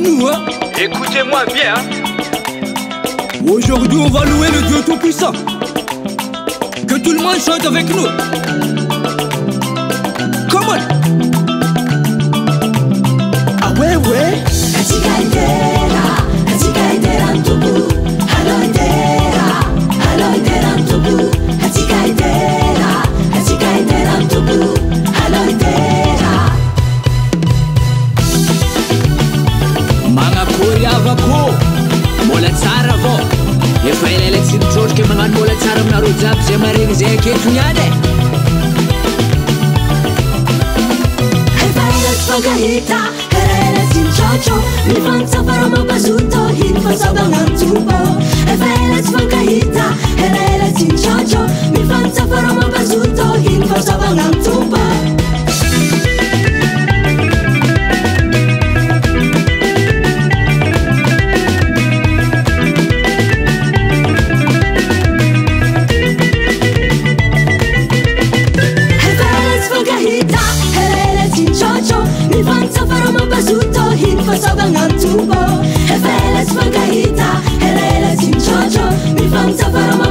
nous, hein. Écoutez-moi bien. Aujourd'hui, on va louer le Dieu Tout-Puissant. Que tout le monde chante avec nous. Come on. Ah ouais, ouais. Mola tsara vo efa ilaila tsy nitrotro ke magnano mola tsara aminareo jiaby zay maregny zay aketo niany e efa ela tsy fankahita ela tsy nitrotro mifantsafara mampazoto iny fahasabagnantompo efa ela tsy fankahita ela tsy nitrotro mifantsafara mampazoto iny fahasabagnantompo Fasabangantumbo, efeles fankahita, eleles inchocho, mi fam safara.